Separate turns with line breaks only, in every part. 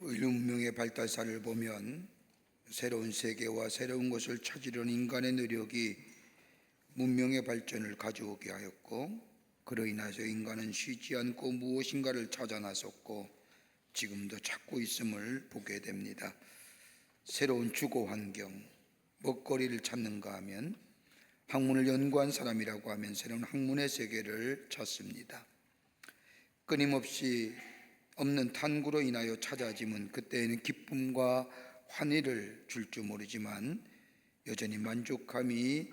문명의 발달사를 보면 새로운 세계와 새로운 것을 찾으려는 인간의 노력이 문명의 발전을 가져오게 하였고, 그로 인해서 인간은 쉬지 않고 무엇인가를 찾아 나섰고 지금도 찾고 있음을 보게 됩니다. 새로운 주거 환경, 먹거리를 찾는가 하면 학문을 연구한 사람이라고 하면 새로운 학문의 세계를 찾습니다. 끊임없이 없는 탐구로 인하여 찾아짐은 그때에는 기쁨과 환희를 줄 줄 모르지만 여전히 만족감이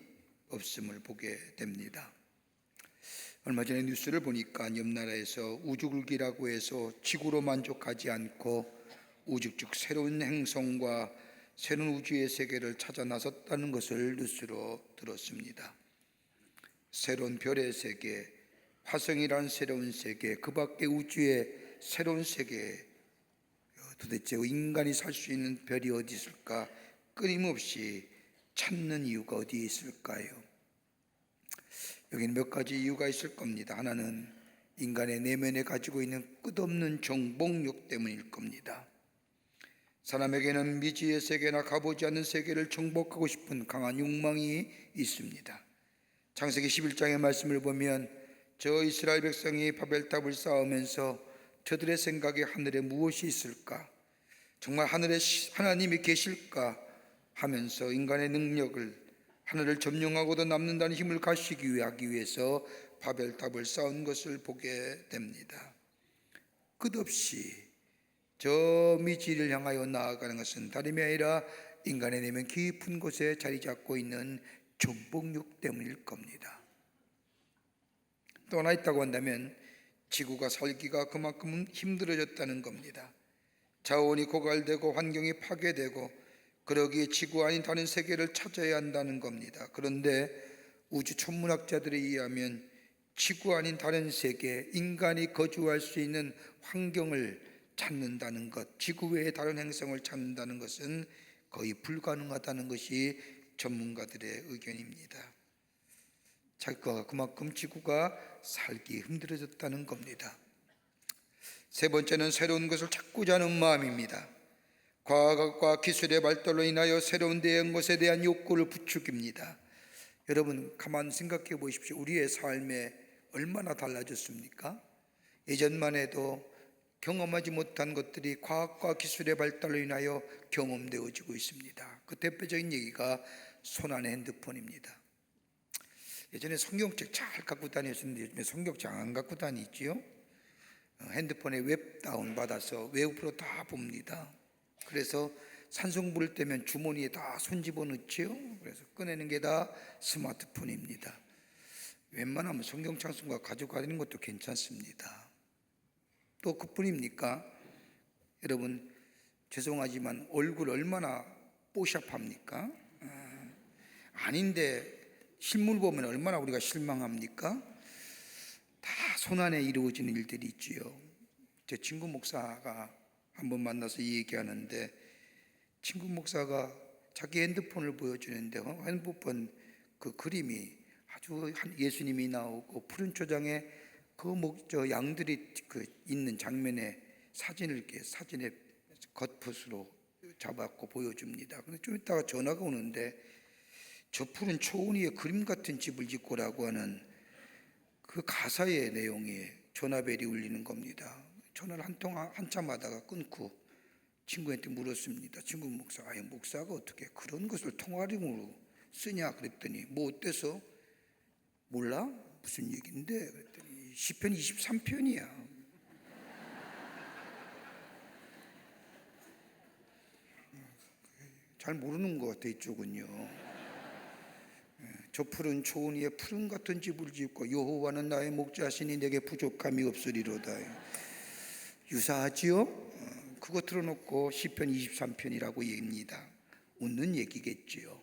없음을 보게 됩니다. 얼마 전에 뉴스를 보니까 옆 나라에서 우주굴기라고 해서 지구로 만족하지 않고 우주 즉 새로운 행성과 새로운 우주의 세계를 찾아 나섰다는 것을 뉴스로 들었습니다. 새로운 별의 세계, 화성이라는 새로운 세계, 그 밖에 우주의 새로운 세계, 도대체 인간이 살 수 있는 별이 어디 있을까? 끊임없이 찾는 이유가 어디에 있을까요? 여기는 몇 가지 이유가 있을 겁니다. 하나는 인간의 내면에 가지고 있는 끝없는 정복욕 때문일 겁니다. 사람에게는 미지의 세계나 가보지 않는 세계를 정복하고 싶은 강한 욕망이 있습니다. 창세기 11장의 말씀을 보면 저 이스라엘 백성이 바벨탑을 쌓으면서 저들의 생각에 하늘에 무엇이 있을까? 정말 하늘에 하나님이 계실까? 하면서 인간의 능력을 하늘을 점령하고도 남는다는 힘을 가시기 위해서 바벨탑을 쌓은 것을 보게 됩니다. 끝없이 저 미지를 향하여 나아가는 것은 다름이 아니라 인간의 내면 깊은 곳에 자리 잡고 있는 정복욕 때문일 겁니다. 또 하나 있다고 한다면 지구가 살기가 그만큼 힘들어졌다는 겁니다. 자원이 고갈되고 환경이 파괴되고 그러기에 지구 아닌 다른 세계를 찾아야 한다는 겁니다. 그런데 우주 천문학자들에 의하면 지구 아닌 다른 세계, 인간이 거주할 수 있는 환경을 찾는다는 것, 지구 외의 다른 행성을 찾는다는 것은 거의 불가능하다는 것이 전문가들의 의견입니다. 그만큼 지구가 살기 힘들어졌다는 겁니다. 세 번째는 새로운 것을 찾고자 하는 마음입니다. 과학과 기술의 발달로 인하여 새로운 것에 대한 욕구를 부추깁니다. 여러분 가만 생각해 보십시오. 우리의 삶에 얼마나 달라졌습니까? 예전만 해도 경험하지 못한 것들이 과학과 기술의 발달로 인하여 경험되어지고 있습니다. 그 대표적인 얘기가 손안의 핸드폰입니다. 예전에 성경책 잘 갖고 다녔는데 요즘에 성경책 안 갖고 다니지요. 핸드폰에 웹 다운 받아서 웹으로 다 봅니다. 그래서 산송 부를 때면 주머니에 다 손 집어넣지요. 그래서 꺼내는 게 다 스마트폰입니다. 웬만하면 성경 찬송가 가져가는 것도 괜찮습니다. 또 그뿐입니까? 여러분 죄송하지만 얼굴 얼마나 뽀샵합니까? 아닌데 실물 보면 얼마나 우리가 실망합니까? 다 손안에 이루어지는 일들이 있지요. 제 친구 목사가 한번 만나서 이 얘기하는데, 친구 목사가 자기 핸드폰을 보여주는데 핸드폰 그 그림이 아주 예수님이 나오고 푸른 초장에 저 양들이 있는 장면에 사진을 이렇게 사진에 겉붓으로 잡았고 보여줍니다. 근데 좀 이따가 전화가 오는데 저 푸른 초원 위에 그림 같은 집을 짓고라고 하는 그 가사의 내용에 전화벨이 울리는 겁니다. 전화를 한참 하다가 끊고 친구한테 물었습니다. 친구 목사가 어떻게 그런 것을 통화용으로 쓰냐 그랬더니 뭐 어때서? 몰라? 무슨 얘기인데? 그랬더니 시편 23편이야. 잘 모르는 것 같아 이쪽은요. 저 푸른 초원 위에 푸른 같은 집을 짓고 여호와는 나의 목자시니 내게 부족함이 없으리로다. 유사하지요? 그거 틀어놓고 시편 23편이라고 얘기합니다. 웃는 얘기겠지요.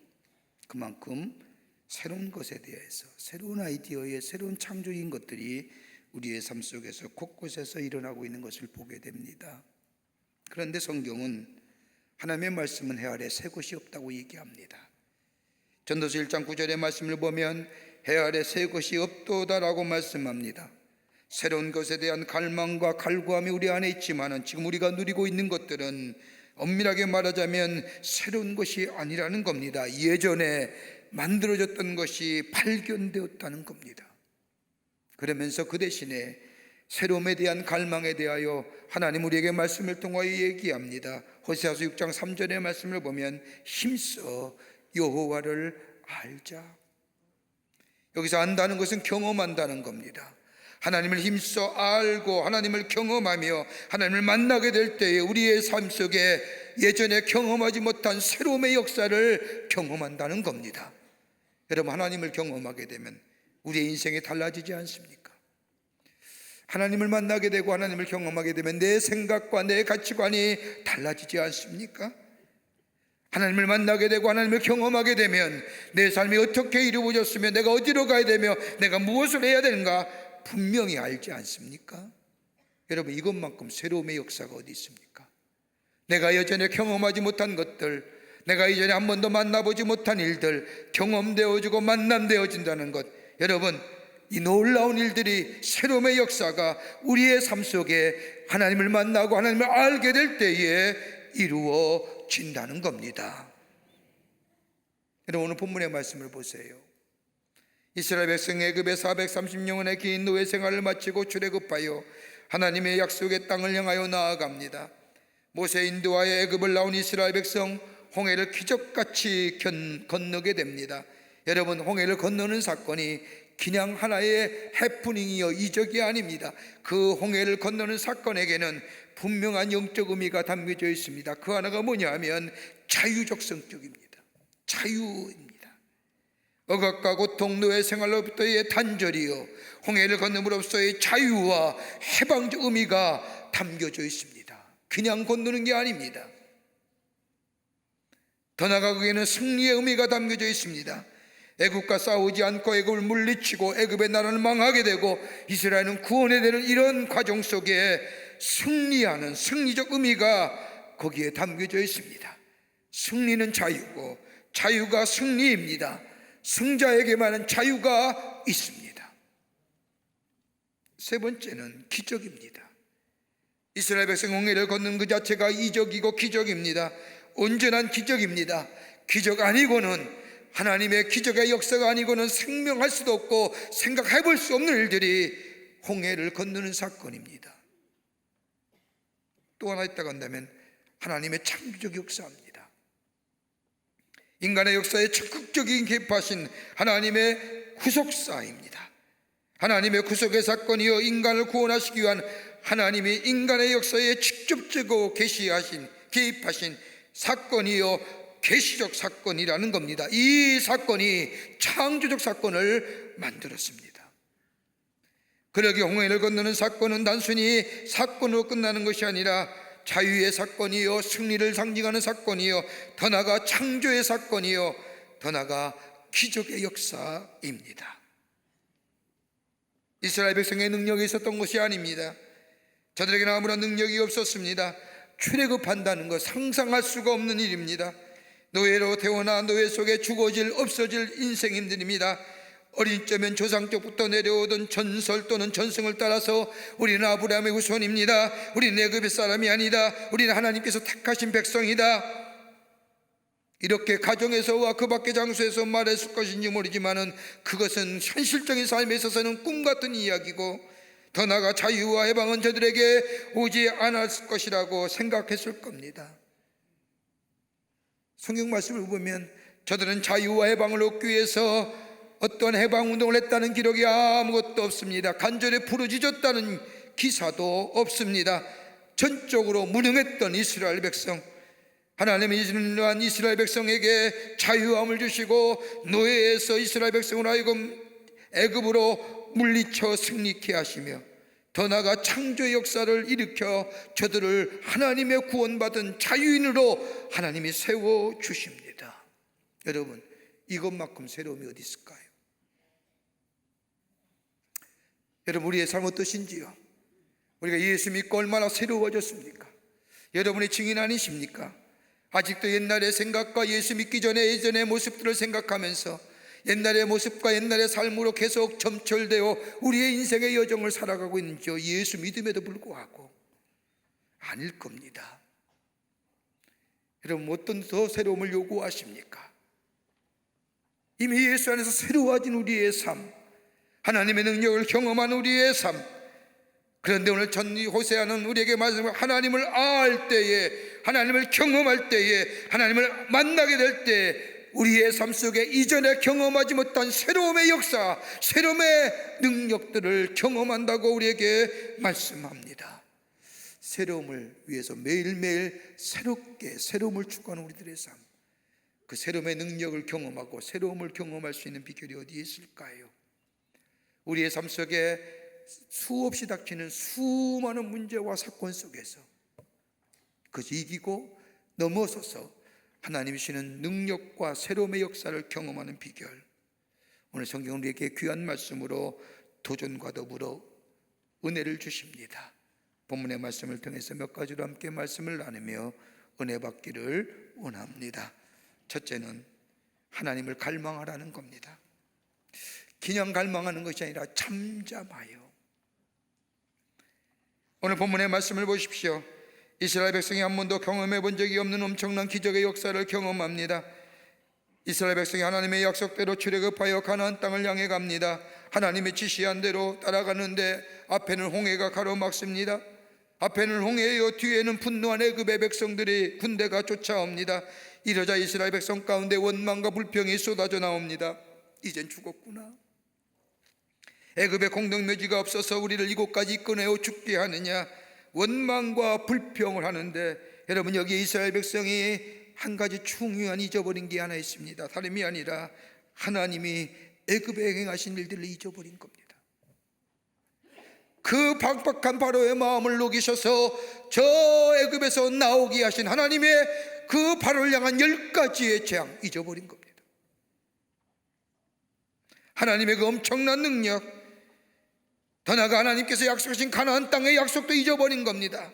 그만큼 새로운 것에 대해서 새로운 아이디어에 새로운 창조적인 것들이 우리의 삶 속에서 곳곳에서 일어나고 있는 것을 보게 됩니다. 그런데 성경은 하나님의 말씀은 해 아래 새 것이 없다고 얘기합니다. 전도서 1장 9절의 말씀을 보면 해 아래 새 것이 없도다라고 말씀합니다. 새로운 것에 대한 갈망과 갈구함이 우리 안에 있지만은 지금 우리가 누리고 있는 것들은 엄밀하게 말하자면 새로운 것이 아니라는 겁니다. 예전에 만들어졌던 것이 발견되었다는 겁니다. 그러면서 그 대신에 새로움에 대한 갈망에 대하여 하나님 우리에게 말씀을 통하여 얘기합니다. 호세아서 6장 3절의 말씀을 보면 힘써 여호와를 알자. 여기서 안다는 것은 경험한다는 겁니다. 하나님을 힘써 알고 하나님을 경험하며 하나님을 만나게 될 때에 우리의 삶 속에 예전에 경험하지 못한 새로움의 역사를 경험한다는 겁니다. 여러분, 하나님을 경험하게 되면 우리의 인생이 달라지지 않습니까? 하나님을 만나게 되고 하나님을 경험하게 되면 내 생각과 내 가치관이 달라지지 않습니까? 하나님을 만나게 되고 하나님을 경험하게 되면 내 삶이 어떻게 이루어졌으며 내가 어디로 가야 되며 내가 무엇을 해야 되는가 분명히 알지 않습니까? 여러분, 이것만큼 새로움의 역사가 어디 있습니까? 내가 예전에 경험하지 못한 것들, 내가 이전에 한 번도 만나보지 못한 일들 경험되어지고 만남되어진다는 것, 여러분, 이 놀라운 일들이 새로움의 역사가 우리의 삶 속에 하나님을 만나고 하나님을 알게 될 때에 이루어진다는 겁니다. 여러분, 오늘 본문의 말씀을 보세요. 이스라엘 백성 애굽의 430년의 긴 노예 생활을 마치고 출애굽하여 하나님의 약속의 땅을 향하여 나아갑니다. 모세 인도하여 애굽을 나온 이스라엘 백성 홍해를 기적같이 건너게 됩니다. 여러분, 홍해를 건너는 사건이 그냥 하나의 해프닝이요 이적이 아닙니다. 그 홍해를 건너는 사건에게는 분명한 영적 의미가 담겨져 있습니다. 그 하나가 뭐냐 하면 자유적 성격입니다. 자유입니다. 억압과 고통, 노예 생활로부터의 단절이요 홍해를 건너므로써의 자유와 해방적 의미가 담겨져 있습니다. 그냥 건너는 게 아닙니다. 더 나아가 거기에는 승리의 의미가 담겨져 있습니다. 애굽과 싸우지 않고 애굽을 물리치고 애굽의 나라는 망하게 되고 이스라엘은 구원에 되는 이런 과정 속에 승리하는 승리적 의미가 거기에 담겨져 있습니다. 승리는 자유고 자유가 승리입니다. 승자에게만은 자유가 있습니다. 세 번째는 기적입니다. 이스라엘 백성 홍해를 걷는 그 자체가 이적이고 기적입니다. 온전한 기적입니다. 기적 아니고는, 하나님의 기적의 역사가 아니고는 생명할 수도 없고 생각해 볼 수 없는 일들이 홍해를 건너는 사건입니다. 또 하나 있다고 한다면 하나님의 창조적 역사입니다. 인간의 역사에 적극적인 개입하신 하나님의 구속사입니다. 하나님의 구속의 사건이요 인간을 구원하시기 위한 하나님이 인간의 역사에 직접적으로 개입하신 사건이요 계시적 사건이라는 겁니다. 이 사건이 창조적 사건을 만들었습니다. 그러기 홍해를 건너는 사건은 단순히 사건으로 끝나는 것이 아니라 자유의 사건이요 승리를 상징하는 사건이요 더 나아가 창조의 사건이요 더 나아가 기적의 역사입니다. 이스라엘 백성의 능력이 있었던 것이 아닙니다. 저들에게는 아무런 능력이 없었습니다. 출애굽한다는 것 상상할 수가 없는 일입니다. 노예로 태어나 노예 속에 죽어질 없어질 인생님들입니다. 어린 적면 조상 때부터 내려오던 전설 또는 전승을 따라서 우리는 아브라함의 후손입니다. 우리는 애굽의 사람이 아니다. 우리는 하나님께서 택하신 백성이다. 이렇게 가정에서와 그 밖의 장소에서 말했을 것인지 모르지만은 그것은 현실적인 삶에 있어서는 꿈같은 이야기고 더 나아가 자유와 해방은 저들에게 오지 않았을 것이라고 생각했을 겁니다. 성경 말씀을 보면 저들은 자유와 해방을 얻기 위해서 어떤 해방운동을 했다는 기록이 아무것도 없습니다. 간절히 부르짖었다는 기사도 없습니다. 전적으로 무능했던 이스라엘 백성, 하나님이 이러한 이스라엘 백성에게 자유함을 주시고 노예에서 이스라엘 백성을 하여금 애굽으로 물리쳐 승리케 하시며 더 나아가 창조의 역사를 일으켜 저들을 하나님의 구원받은 자유인으로 하나님이 세워주십니다. 여러분, 이것만큼 새로움이 어디 있을까요? 여러분, 우리의 삶 어떠신지요? 우리가 예수 믿고 얼마나 새로워졌습니까? 여러분의 증인 아니십니까? 아직도 옛날의 생각과 예수 믿기 전에 예전의 모습들을 생각하면서 옛날의 모습과 옛날의 삶으로 계속 점철되어 우리의 인생의 여정을 살아가고 있는지요? 예수 믿음에도 불구하고 아닐 겁니다. 여러분, 어떤 더 새로움을 요구하십니까? 이미 예수 안에서 새로워진 우리의 삶, 하나님의 능력을 경험한 우리의 삶. 그런데 오늘 호세아는 우리에게 말씀하고, 하나님을 알 때에, 하나님을 경험할 때에, 하나님을 만나게 될 때 우리의 삶 속에 이전에 경험하지 못한 새로움의 역사, 새로움의 능력들을 경험한다고 우리에게 말씀합니다. 새로움을 위해서 매일매일 새롭게 새로움을 추구하는 우리들의 삶, 그 새로움의 능력을 경험하고 새로움을 경험할 수 있는 비결이 어디에 있을까요? 우리의 삶 속에 수없이 닥치는 수많은 문제와 사건 속에서 그것을 이기고 넘어서서 하나님이 주시는 능력과 새로움의 역사를 경험하는 비결, 오늘 성경은 우리에게 귀한 말씀으로 도전과 더불어 은혜를 주십니다. 본문의 말씀을 통해서 몇 가지로 함께 말씀을 나누며 은혜 받기를 원합니다. 첫째는 하나님을 갈망하라는 겁니다. 그냥 갈망하는 것이 아니라 잠잠하여. 오늘 본문의 말씀을 보십시오. 이스라엘 백성이 한 번도 경험해 본 적이 없는 엄청난 기적의 역사를 경험합니다. 이스라엘 백성이 하나님의 약속대로 출애굽하여 가나안 땅을 향해 갑니다. 하나님의 지시한 대로 따라가는데 앞에는 홍해가 가로막습니다. 앞에는 홍해요, 뒤에는 분노한 애굽의 백성들이 군대가 쫓아옵니다. 이러자 이스라엘 백성 가운데 원망과 불평이 쏟아져 나옵니다. 이젠 죽었구나. 애굽의 공동묘지가 없어서 우리를 이곳까지 이끌어내어 죽게 하느냐, 원망과 불평을 하는데, 여러분, 여기 이스라엘 백성이 한 가지 중요한 잊어버린 게 하나 있습니다. 다름이 아니라 하나님이 애굽에 행하신 일들을 잊어버린 겁니다. 그 박박한 바로의 마음을 녹이셔서 저 애굽에서 나오게 하신 하나님의 그 바로를 향한 10가지의 재앙 잊어버린 겁니다. 하나님의 그 엄청난 능력, 더 나아가 하나님께서 약속하신 가나안 땅의 약속도 잊어버린 겁니다.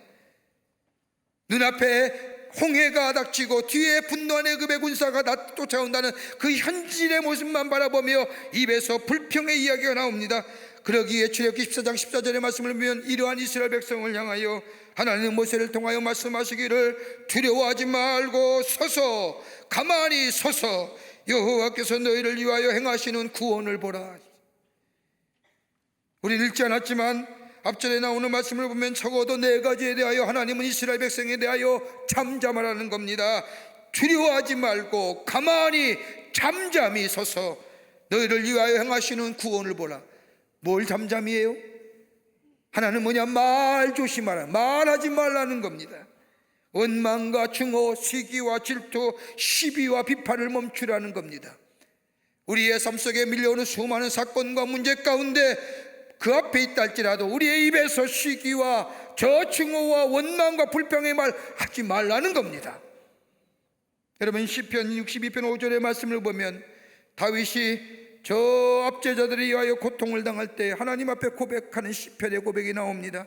눈앞에 홍해가 닥치고 뒤에 분노한 애굽의 군사가 쫓아온다는 그 현실의 모습만 바라보며 입에서 불평의 이야기가 나옵니다. 그러기에 출애굽기 14장 14절의 말씀을 보면 이러한 이스라엘 백성을 향하여 하나님은 모세를 통하여 말씀하시기를, 두려워하지 말고 서서, 가만히 서서 여호와께서 너희를 위하여 행하시는 구원을 보라. 우리는 읽지 않았지만 앞절에 나오는 말씀을 보면 적어도 4가지에 대하여 하나님은 이스라엘 백성에 대하여 잠잠하라는 겁니다. 두려워하지 말고 가만히 잠잠히 서서 너희를 위하여 행하시는 구원을 보라. 뭘 잠잠히 해요? 하나는 뭐냐? 말 조심하라, 말하지 말라는 겁니다. 원망과 증오, 시기와 질투, 시비와 비판을 멈추라는 겁니다. 우리의 삶 속에 밀려오는 수많은 사건과 문제 가운데 그 앞에 있다 할지라도 우리의 입에서 시기와 저 증오와 원망과 불평의 말 하지 말라는 겁니다. 여러분, 시편 62편 5절의 말씀을 보면 다윗이 저 압제자들에 의하여 고통을 당할 때 하나님 앞에 고백하는 시편의 고백이 나옵니다.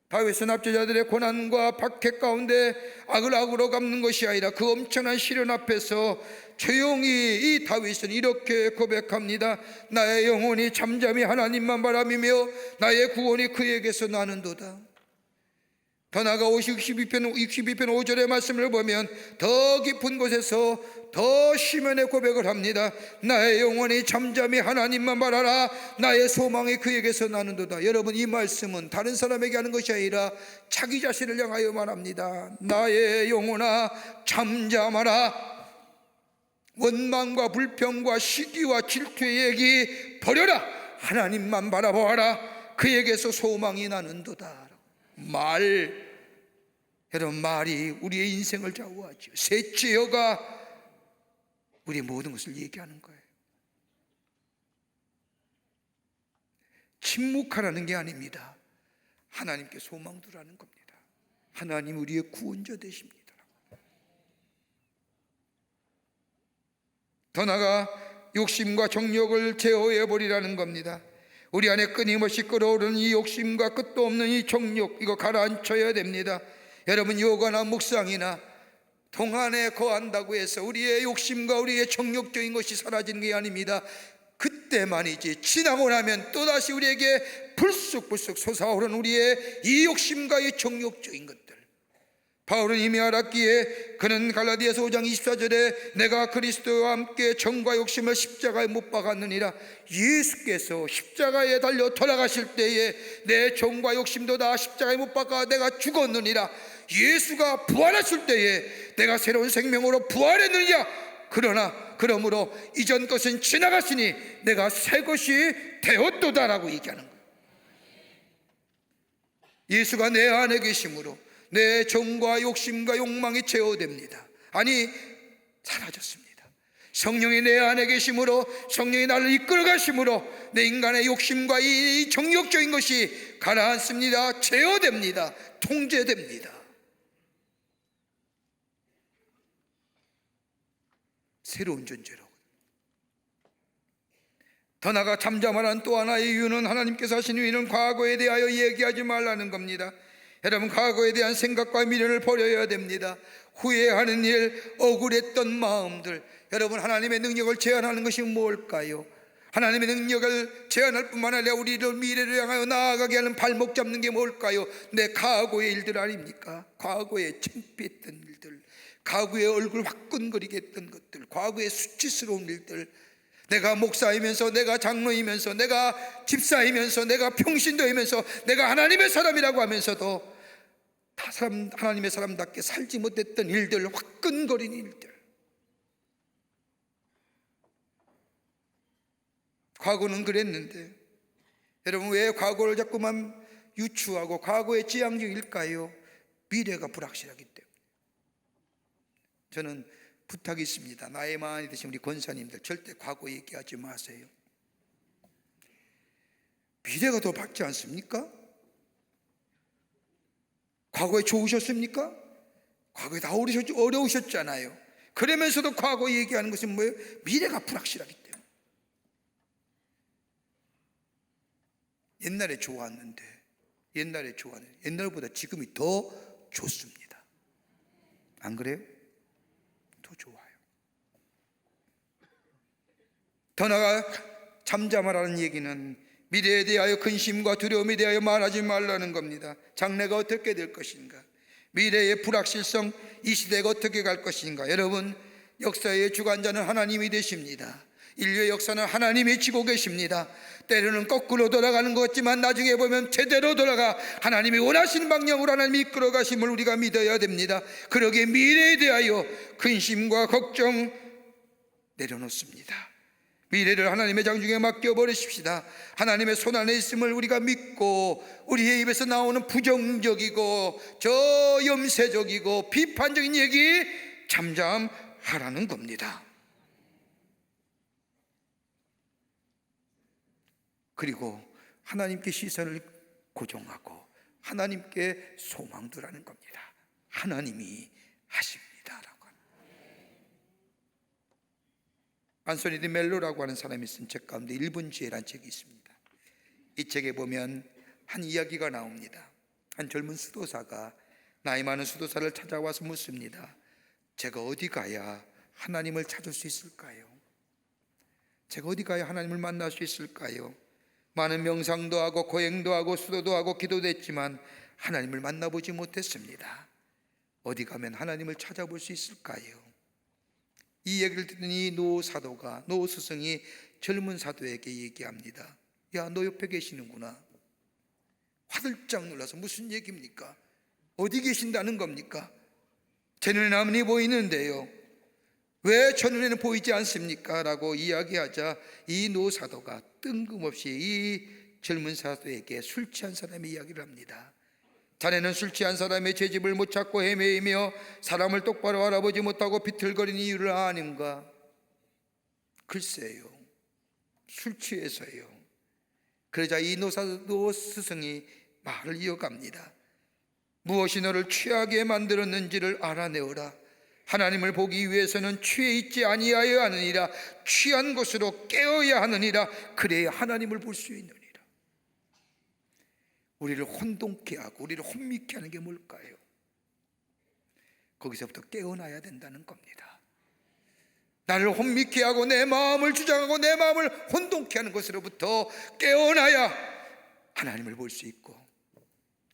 다윗은 압제자들의 고난과 박해 가운데 악을 악으로 갚는 것이 아니라 그 엄청난 시련 앞에서 조용히 이 다윗은 이렇게 고백합니다. 나의 영혼이 잠잠히 하나님만 바라보며 나의 구원이 그에게서 나는도다. 더 나아가 62편 5절의 말씀을 보면 더 깊은 곳에서 더 심연의 고백을 합니다. 나의 영혼이 잠잠히 하나님만 바라라. 나의 소망이 그에게서 나는도다. 여러분, 이 말씀은 다른 사람에게 하는 것이 아니라 자기 자신을 향하여 말합니다. 나의 영혼아 잠잠하라. 원망과 불평과 시기와 질투의 얘기 버려라. 하나님만 바라보아라. 그에게서 소망이 나는도다. 여러분, 말이 우리의 인생을 좌우하죠. 셋째여가 우리의 모든 것을 얘기하는 거예요. 침묵하라는 게 아닙니다. 하나님께 소망 두라는 겁니다. 하나님 우리의 구원자 되십니다. 더 나아가 욕심과 정욕을 제어해버리라는 겁니다. 우리 안에 끊임없이 끓어오르는 이 욕심과 끝도 없는 이 정욕, 이거 가라앉혀야 됩니다. 여러분, 요가나 묵상이나 동안에 거한다고 해서 우리의 욕심과 우리의 정욕적인 것이 사라지는 게 아닙니다. 그때만이지 지나고 나면 또다시 우리에게 불쑥불쑥 솟아오르는 우리의 이 욕심과 이 정욕적인 것들. 바울은 이미 알았기에 그는 갈라디아서 5장 24절에 내가 그리스도와 함께 정과 욕심을 십자가에 못 박았느니라. 예수께서 십자가에 달려 돌아가실 때에 내 정과 욕심도 다 십자가에 못 박아 내가 죽었느니라. 예수가 부활하실 때에 내가 새로운 생명으로 부활했느니라. 그러므로 이전 것은 지나갔으니 내가 새 것이 되었도다라고 얘기하는 거예요. 예수가 내 안에 계심으로 내 정과 욕심과 욕망이 제어됩니다. 아니, 사라졌습니다. 성령이 내 안에 계심으로, 성령이 나를 이끌어 가심으로 내 인간의 욕심과 이 정욕적인 것이 가라앉습니다. 제어됩니다. 통제됩니다. 새로운 존재로. 더 나아가 잠잠하라는 또 하나의 이유는 하나님께서 하신 일은 과거에 대하여 얘기하지 말라는 겁니다. 여러분, 과거에 대한 생각과 미련을 버려야 됩니다. 후회하는 일, 억울했던 마음들. 여러분, 하나님의 능력을 제한하는 것이 뭘까요? 하나님의 능력을 제한할 뿐만 아니라 우리를 미래를 향하여 나아가게 하는 발목 잡는 게 뭘까요? 내 과거의 일들 아닙니까? 과거에 창피했던 일들, 과거에 얼굴 화끈거리게 했던 것들, 과거에 수치스러운 일들. 내가 목사이면서, 내가 장로이면서, 내가 집사이면서, 내가 평신도이면서, 내가 하나님의 사람이라고 하면서도 하나님의 사람답게 살지 못했던 일들, 화끈거리는 일들. 과거는 그랬는데 여러분, 왜 과거를 자꾸만 유추하고 과거의 지향적일까요? 미래가 불확실하기 때문에. 저는 부탁이 있습니다. 나이 많이 드신 우리 권사님들, 절대 과거 얘기하지 마세요. 미래가 더 밝지 않습니까? 과거에 좋으셨습니까? 과거에 다 어려우셨잖아요. 그러면서도 과거 얘기하는 것은 뭐예요? 미래가 불확실하기 때문에. 옛날에 좋았는데, 옛날보다 지금이 더 좋습니다. 안 그래요? 더 좋아요. 더 나아가 잠잠하라는 얘기는 미래에 대하여 근심과 두려움에 대하여 말하지 말라는 겁니다. 장래가 어떻게 될 것인가, 미래의 불확실성, 이 시대가 어떻게 갈 것인가. 여러분, 역사의 주관자는 하나님이 되십니다. 인류의 역사는 하나님이 지고 계십니다. 때로는 거꾸로 돌아가는 것 같지만 나중에 보면 제대로 돌아가 하나님이 원하시는 방향으로 하나님이 이끌어 가심을 우리가 믿어야 됩니다. 그러기에 미래에 대하여 근심과 걱정 내려놓습니다. 미래를 하나님의 장중에 맡겨버리십시다. 하나님의 손안에 있음을 우리가 믿고 우리의 입에서 나오는 부정적이고 저 염세적이고 비판적인 얘기 잠잠하라는 겁니다. 그리고 하나님께 시선을 고정하고 하나님께 소망 두라는 겁니다. 하나님이 하십니다라고. 안소니 디 멜로라고 하는 사람이 쓴 책 가운데 일본 지혜라는 책이 있습니다. 이 책에 보면 한 이야기가 나옵니다. 한 젊은 수도사가 나이 많은 수도사를 찾아와서 묻습니다. 제가 어디 가야 하나님을 찾을 수 있을까요? 제가 어디 가야 하나님을 만날 수 있을까요? 많은 명상도 하고 고행도 하고 수도도 하고 기도도 했지만 하나님을 만나보지 못했습니다. 어디 가면 하나님을 찾아볼 수 있을까요? 이 얘기를 듣더니 노 스승이 젊은 사도에게 얘기합니다. 야, 너 옆에 계시는구나. 화들짝 놀라서 무슨 얘기입니까? 어디 계신다는 겁니까? 제 눈에 나무니 보이는데요, 왜 저 눈에는 보이지 않습니까? 라고 이야기하자 이 노 사도가 뜬금없이 이 젊은 사도에게 술 취한 사람의 이야기를 합니다. 자네는 술 취한 사람의 죄집을 못 찾고 헤매이며 사람을 똑바로 알아보지 못하고 비틀거리는 이유를 아는가? 글쎄요, 술 취해서요. 그러자 이 노 스승이 말을 이어갑니다. 무엇이 너를 취하게 만들었는지를 알아내어라. 하나님을 보기 위해서는 취해 있지 아니하여야 하느니라. 취한 것으로 깨어야 하느니라. 그래야 하나님을 볼 수 있느니라. 우리를 혼동케 하고 우리를 혼미케 하는 게 뭘까요? 거기서부터 깨어나야 된다는 겁니다. 나를 혼미케 하고 내 마음을 주장하고 내 마음을 혼동케 하는 것으로부터 깨어나야 하나님을 볼 수 있고,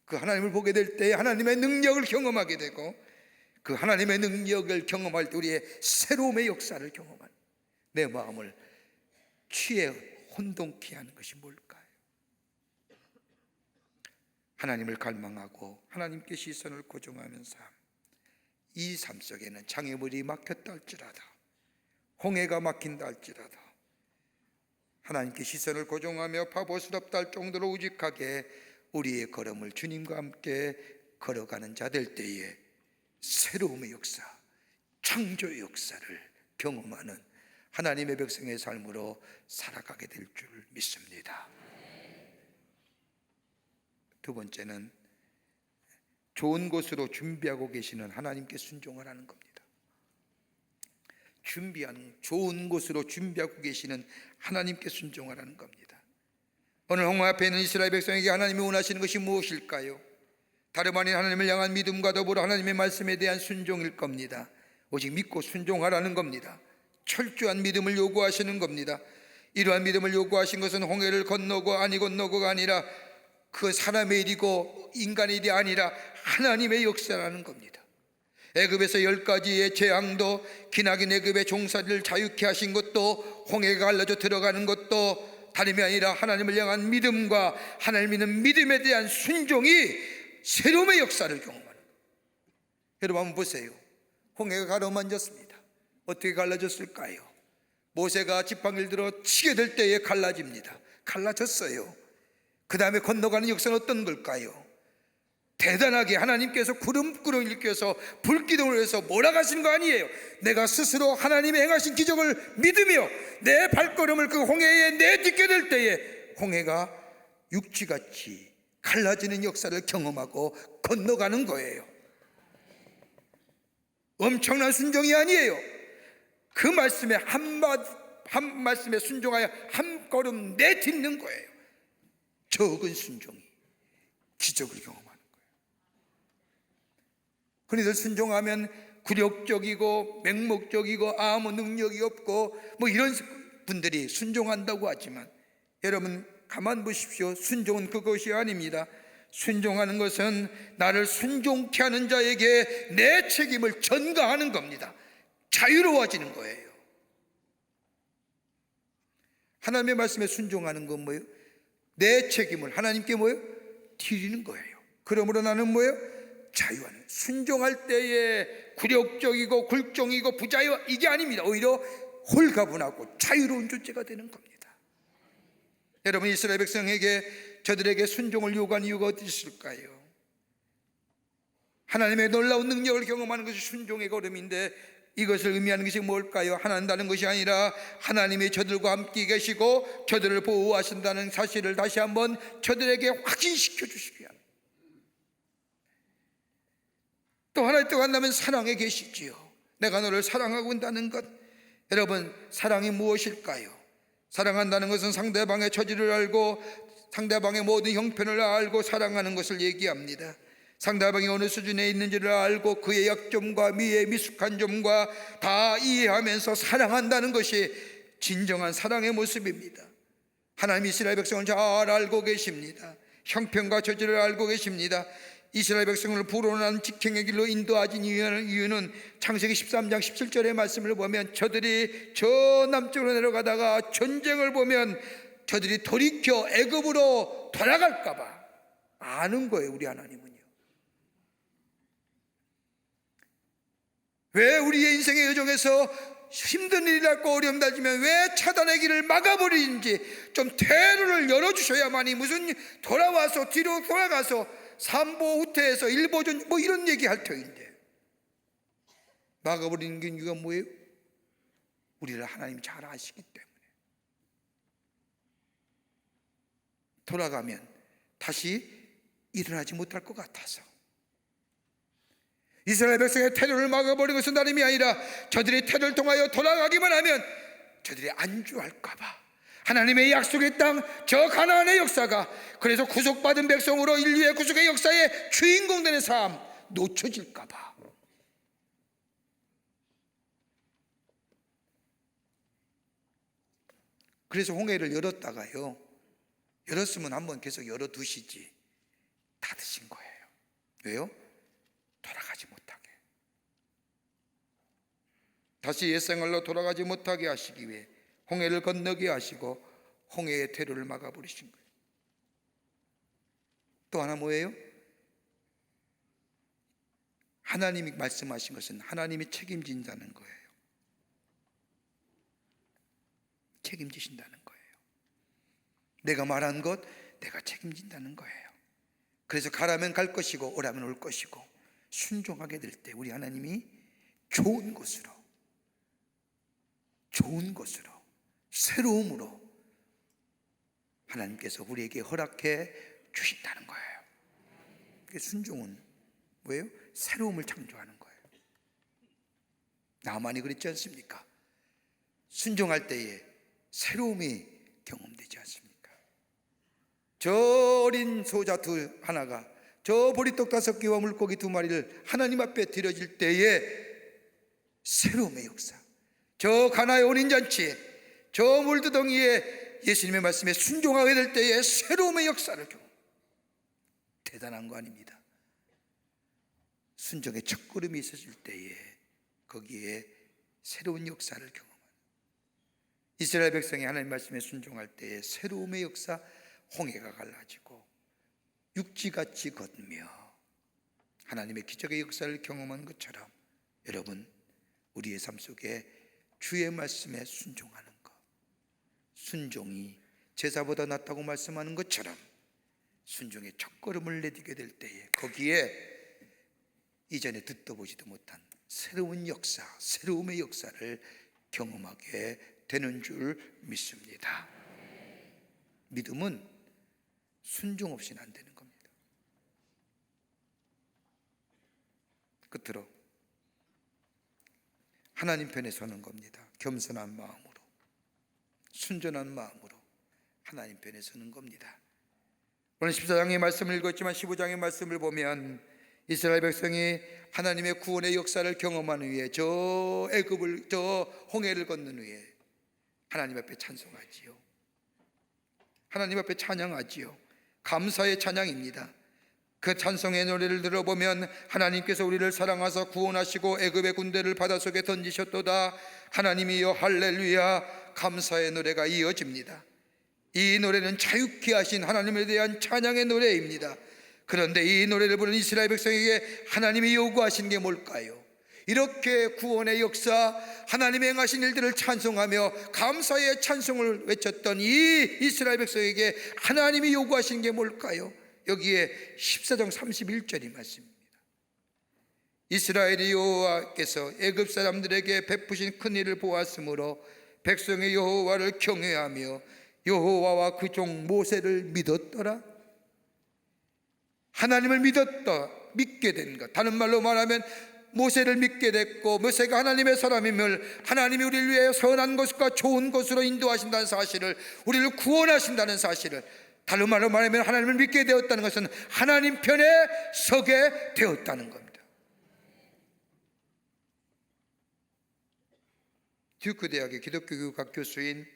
그 하나님을 보게 될 때 하나님의 능력을 경험하게 되고, 그 하나님의 능력을 경험할 때 우리의 새로움의 역사를 경험하는, 내 마음을 취해 혼동케 하는 것이 뭘까요? 하나님을 갈망하고 하나님께 시선을 고정하는 삶, 이 삶 속에는 장애물이 막혔다 할지라도, 홍해가 막힌다 할지라도 하나님께 시선을 고정하며 바보스럽다 할 정도로 우직하게 우리의 걸음을 주님과 함께 걸어가는 자 될 때에 새로움의 역사, 창조의 역사를 경험하는 하나님의 백성의 삶으로 살아가게 될 줄 믿습니다. 두 번째는 좋은 곳으로 준비하고 계시는 하나님께 순종하라는 겁니다. 준비하는, 좋은 곳으로 준비하고 계시는 하나님께 순종하라는 겁니다. 오늘 홍해 앞에 있는 이스라엘 백성에게 하나님이 원하시는 것이 무엇일까요? 다름 아닌 하나님을 향한 믿음과 더불어 하나님의 말씀에 대한 순종일 겁니다. 오직 믿고 순종하라는 겁니다. 철저한 믿음을 요구하시는 겁니다. 이러한 믿음을 요구하신 것은 홍해를 건너고 아니 건너고가 아니라 그 사람의 일이고 인간의 일이 아니라 하나님의 역사라는 겁니다. 애굽에서 10가지의 재앙도, 기나긴 애굽의 종살이를 자유케 하신 것도, 홍해가 갈라져 들어가는 것도 다름이 아니라 하나님을 향한 믿음과 하나님을 믿는 믿음에 대한 순종이 새로움의 역사를 경험하는 거예요. 여러분 한번 보세요. 홍해가 가로만졌습니다. 어떻게 갈라졌을까요? 모세가 지팡이를 들어 치게 될 때에 갈라집니다. 갈라졌어요. 그 다음에 건너가는 역사는 어떤 걸까요? 대단하게 하나님께서 구름꾸러기를 일으켜서 불기둥을 해서 몰아가신 거 아니에요. 내가 스스로 하나님의 행하신 기적을 믿으며 내 발걸음을 그 홍해에 내딛게 될 때에 홍해가 육지같이 갈라지는 역사를 경험하고 건너가는 거예요. 엄청난 순종이 아니에요. 그 말씀에 한 말씀에 순종하여 한 걸음 내딛는 거예요. 적은 순종이 기적을 경험하는 거예요. 그런데 순종하면 굴욕적이고 맹목적이고 아무 능력이 없고 뭐 이런 분들이 순종한다고 하지만, 여러분 가만 보십시오. 순종은 그것이 아닙니다. 순종하는 것은 나를 순종케 하는 자에게 내 책임을 전가하는 겁니다. 자유로워지는 거예요. 하나님의 말씀에 순종하는 건 뭐예요? 내 책임을 하나님께 뭐예요? 드리는 거예요. 그러므로 나는 뭐예요? 자유하는, 순종할 때에 굴욕적이고 굴종이고 부자유 이게 아닙니다. 오히려 홀가분하고 자유로운 존재가 되는 겁니다. 여러분 이스라엘 백성에게 저들에게 순종을 요구한 이유가 어디 있을까요? 하나님의 놀라운 능력을 경험하는 것이 순종의 걸음인데, 이것을 의미하는 것이 뭘까요? 하나님다는 것이 아니라 하나님이 저들과 함께 계시고 저들을 보호하신다는 사실을 다시 한번 저들에게 확인시켜 주시기 위함. 또 하나 또 한다면 사랑에 계시지요. 내가 너를 사랑하고 있다는 것. 여러분 사랑이 무엇일까요? 사랑한다는 것은 상대방의 처지를 알고 상대방의 모든 형편을 알고 사랑하는 것을 얘기합니다. 상대방이 어느 수준에 있는지를 알고 그의 약점과 미의 미숙한 점과 다 이해하면서 사랑한다는 것이 진정한 사랑의 모습입니다. 하나님 이스라엘 백성을 잘 알고 계십니다. 형편과 처지를 알고 계십니다. 이스라엘 백성을 불온한 직행의 길로 인도하신 이유는 창세기 13장 17절의 말씀을 보면 저들이 저 남쪽으로 내려가다가 전쟁을 보면 저들이 돌이켜 애굽으로 돌아갈까 봐 아는 거예요. 우리 하나님은요. 왜 우리의 인생의 여정에서 힘든 일이라고 어려움 다지면 왜 차단의 길을 막아버리는지 좀 퇴로를 열어주셔야만이, 무슨 돌아와서 뒤로 돌아가서 삼보 후퇴해서 일보전 뭐 이런 얘기 할 터인데 막아버리는 게 이유가 뭐예요? 우리를 하나님이 잘 아시기 때문에. 돌아가면 다시 일어나지 못할 것 같아서. 이스라엘 백성의 테러를 막아버린 것은 다름이 아니라 저들이 테러를 통하여 돌아가기만 하면 저들이 안주할까 봐, 하나님의 약속의 땅 저 가나안의 역사가, 그래서 구속받은 백성으로 인류의 구속의 역사의 주인공 되는 삶 놓쳐질까 봐 그래서 홍해를 열었다가요, 열었으면 한번 계속 열어두시지 닫으신 거예요. 왜요? 돌아가지 못하게, 다시 옛생활로 돌아가지 못하게 하시기 위해 홍해를 건너게 하시고 홍해의 퇴로를 막아버리신 거예요. 또 하나 뭐예요? 하나님이 말씀하신 것은 하나님이 책임진다는 거예요. 책임지신다는 거예요. 내가 말한 것 내가 책임진다는 거예요. 그래서 가라면 갈 것이고 오라면 올 것이고, 순종하게 될 때 우리 하나님이 좋은 것으로 새로움으로 하나님께서 우리에게 허락해 주신다는 거예요. 순종은 뭐예요? 새로움을 창조하는 거예요. 나만이 그랬지 않습니까? 순종할 때에 새로움이 경험되지 않습니까? 저 어린 소자 하나가 저 보리떡 5개와 물고기 2마리를 하나님 앞에 드려질 때에 새로움의 역사, 저 가나의 혼인잔치에 저 물두덩이에 예수님의 말씀에 순종하게 될 때에 새로움의 역사를 경험. 대단한 거 아닙니다. 순종의 첫걸음이 있었을 때에 거기에 새로운 역사를 경험하는, 이스라엘 백성이 하나님 말씀에 순종할 때에 새로움의 역사, 홍해가 갈라지고 육지같이 걷며 하나님의 기적의 역사를 경험한 것처럼 여러분, 우리의 삶 속에 주의 말씀에 순종하는 것, 순종이 제사보다 낫다고 말씀하는 것처럼 순종의 첫걸음을 내디게 될 때에 거기에 이전에 듣도 보지도 못한 새로운 역사, 새로움의 역사를 경험하게 되는 줄 믿습니다. 믿음은 순종 없이는 안 되는 겁니다. 끝으로 하나님 편에 서는 겁니다. 겸손한 마음으로, 순전한 마음으로 하나님 편에 서는 겁니다. 오늘 14장의 말씀을 읽었지만 15장의 말씀을 보면 이스라엘 백성이 하나님의 구원의 역사를 경험한 후에 저 애굽을, 저 홍해를 건넌 후에 하나님 앞에 찬송하지요. 하나님 앞에 찬양하지요. 감사의 찬양입니다. 그 찬송의 노래를 들어보면 하나님께서 우리를 사랑하사 구원하시고 애굽의 군대를 바닷속에 던지셨도다, 하나님이여 할렐루야, 감사의 노래가 이어집니다. 이 노래는 자유케 하신 하나님에 대한 찬양의 노래입니다. 그런데 이 노래를 부르는 이스라엘 백성에게 하나님이 요구하신 게 뭘까요? 이렇게 구원의 역사, 하나님의 행하신 일들을 찬송하며 감사의 찬송을 외쳤던 이 이스라엘 백성에게 하나님이 요구하신 게 뭘까요? 여기에 14장 31절이 말씀입니다. 이스라엘이 여호와께서 애굽 사람들에게 베푸신 큰 일을 보았으므로 백성의 여호와를 경외하며 여호와와 그 종 모세를 믿었더라. 하나님을 믿게 된 것, 다른 말로 말하면 모세를 믿게 됐고, 모세가 하나님의 사람임을, 하나님이 우리를 위해 선한 것과 좋은 것으로 인도하신다는 사실을, 우리를 구원하신다는 사실을, 다른 말로 말하면 하나님을 믿게 되었다는 것은 하나님 편에 서게 되었다는 겁니다. 듀크 대학의 기독교 교육학 교수인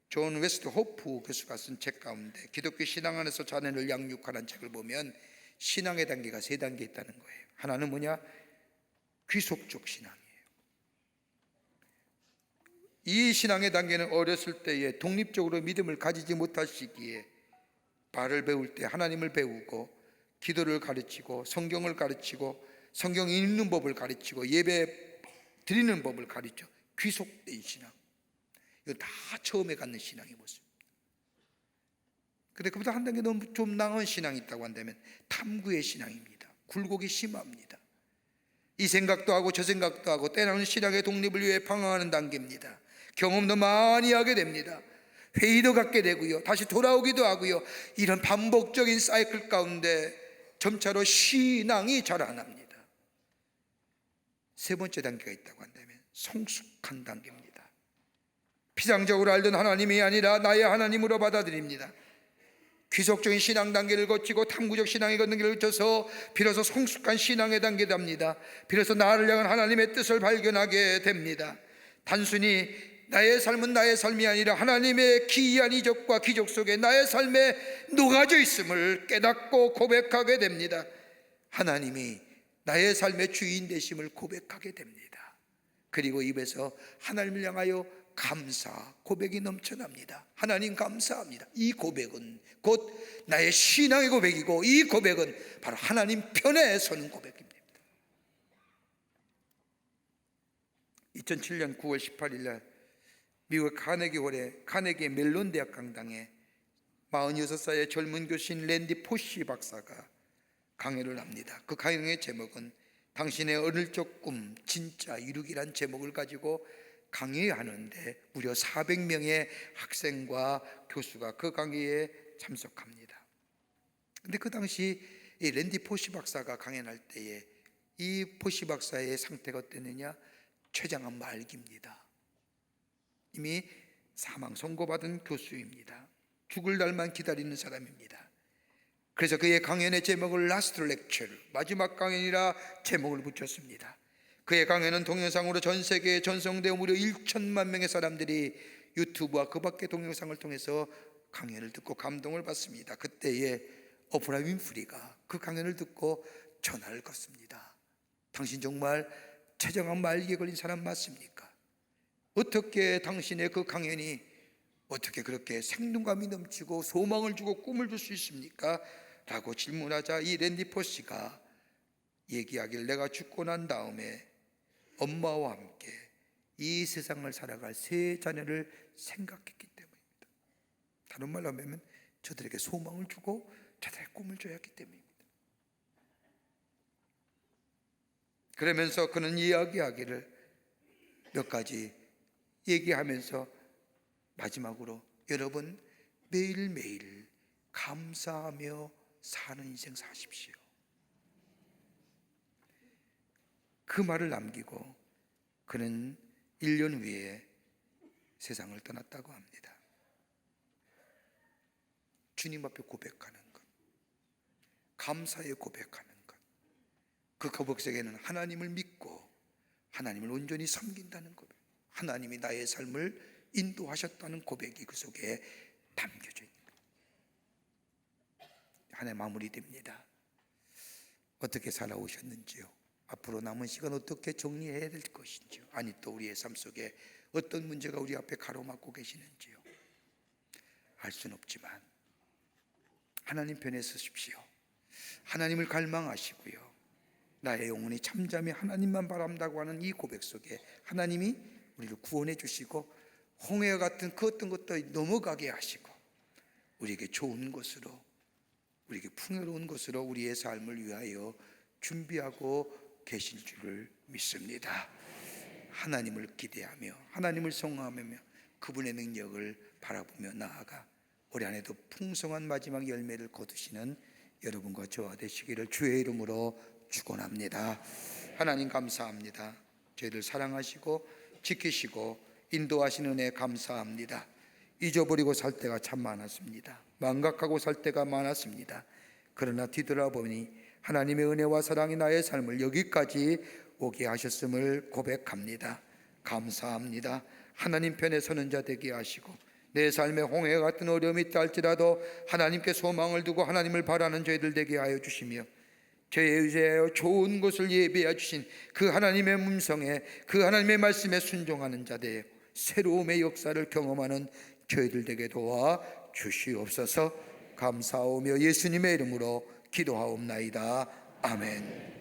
존 웨스트 호프 교수가 쓴 책 가운데 기독교 신앙 안에서 자녀를 양육하라는 책을 보면 신앙의 단계가 3단계 있다는 거예요. 하나는 뭐냐? 귀속적 신앙이에요. 이 신앙의 단계는 어렸을 때에 독립적으로 믿음을 가지지 못할 시기에 말을 배울 때 하나님을 배우고, 기도를 가르치고, 성경을 가르치고, 성경 읽는 법을 가르치고, 예배 드리는 법을 가르쳐 귀속된 신앙, 이거 다 처음에 갖는 신앙의 모습입니다. 근데 그보다 한 단계 너무 좀 나은 신앙이 있다고 한다면 탐구의 신앙입니다. 굴곡이 심합니다. 이 생각도 하고 저 생각도 하고 때로는 신앙의 독립을 위해 방황하는 단계입니다. 경험도 많이 하게 됩니다. 회의도 갖게 되고요, 다시 돌아오기도 하고요. 이런 반복적인 사이클 가운데 점차로 신앙이 자라납니다. 3번째 단계가 있다고 한다면 성숙한 단계입니다. 피상적으로 알던 하나님이 아니라 나의 하나님으로 받아들입니다. 귀속적인 신앙 단계를 거치고 탐구적 신앙의 단계를 거쳐서 비로소 성숙한 신앙의 단계에 답니다. 비로소 나를 향한 하나님의 뜻을 발견하게 됩니다. 단순히 나의 삶은 나의 삶이 아니라 하나님의 기이한 이적과 기적 속에 나의 삶에 녹아져 있음을 깨닫고 고백하게 됩니다. 하나님이 나의 삶의 주인 되심을 고백하게 됩니다. 그리고 입에서 하나님을 향하여 감사 고백이 넘쳐납니다. 하나님 감사합니다. 이 고백은 곧 나의 신앙의 고백이고, 이 고백은 바로 하나님 편에 서는 고백입니다. 2007년 9월 18일 날 미국 카네기홀의 카네기 멜론 대학 강당에 46살의 젊은 교수인 랜디 포시 박사가 강연을 합니다. 그 강연의 제목은 당신의 어릴 적 꿈 진짜 이루기란 제목을 가지고 강의하는데 무려 400명의 학생과 교수가 그 강의에 참석합니다. 근데 그 당시 이 랜디 포시 박사가 강연할 때에 이 포시 박사의 상태가 어땠느냐? 췌장암 말기입니다. 이미 사망 선고받은 교수입니다. 죽을 날만 기다리는 사람입니다. 그래서 그의 강연의 제목을 라스트 렉처, 마지막 강연이라 제목을 붙였습니다. 그의 강연은 동영상으로 전 세계에 전송되어 무려 1천만 명의 사람들이 유튜브와 그 밖의 동영상을 통해서 강연을 듣고 감동을 받습니다. 그때에 오프라 윈프리가 그 강연을 듣고 전화를 걸습니다. 당신 정말 췌장암 말기에 걸린 사람 맞습니까? 어떻게 당신의 그 강연이 어떻게 그렇게 생동감이 넘치고 소망을 주고 꿈을 줄 수 있습니까? 라고 질문하자 이 랜디 포시가 얘기하길, 내가 죽고 난 다음에 엄마와 함께 이 세상을 살아갈 세 자녀를 생각했기 때문입니다. 다른 말로 하면 저들에게 소망을 주고 저들의 꿈을 줘야 했기 때문입니다. 그러면서 그는 이야기하기를 몇 가지 얘기하면서 마지막으로, 여러분 매일매일 감사하며 사는 인생 사십시오. 그 말을 남기고 그는 1년 후에 세상을 떠났다고 합니다. 주님 앞에 고백하는 것, 감사의 고백하는 것, 그 고백 속에는 하나님을 믿고 하나님을 온전히 섬긴다는 고백, 하나님이 나의 삶을 인도하셨다는 고백이 그 속에 담겨져 있는 거예요. 한 해 마무리됩니다. 어떻게 살아오셨는지요? 앞으로 남은 시간 어떻게 정리해야 될 것인지요? 아니 또 우리의 삶 속에 어떤 문제가 우리 앞에 가로막고 계시는지요? 알 수는 없지만 하나님 편에 서십시오. 하나님을 갈망하시고요, 나의 영혼이 잠잠히 하나님만 바란다고 하는 이 고백 속에 하나님이 우리를 구원해 주시고 홍해와 같은 그 어떤 것도 넘어가게 하시고 우리에게 좋은 것으로, 우리에게 풍요로운 것으로 우리의 삶을 위하여 준비하고 계실 줄을 믿습니다. 하나님을 기대하며 하나님을 성화하며 그분의 능력을 바라보며 나아가 올해 한 해도 풍성한 마지막 열매를 거두시는 여러분과 저와 되시기를 주의 이름으로 축원합니다. 하나님 감사합니다. 저희를 사랑하시고 지키시고 인도하시는 은혜 감사합니다. 잊어버리고 살 때가 참 많았습니다. 망각하고 살 때가 많았습니다. 그러나 뒤돌아보니 하나님의 은혜와 사랑이 나의 삶을 여기까지 오게 하셨음을 고백합니다. 감사합니다. 하나님 편에 서는 자 되게 하시고 내 삶에 홍해 같은 어려움이 있다 할지라도 하나님께 소망을 두고 하나님을 바라는 저희들 되게 하여 주시며 저의 의지하여 좋은 것을 예비해 주신 그 하나님의 음성에, 그 하나님의 말씀에 순종하는 자들, 새로움의 역사를 경험하는 저희들 되게 도와 주시옵소서. 감사하며 예수님의 이름으로 기도하옵나이다. 아멘.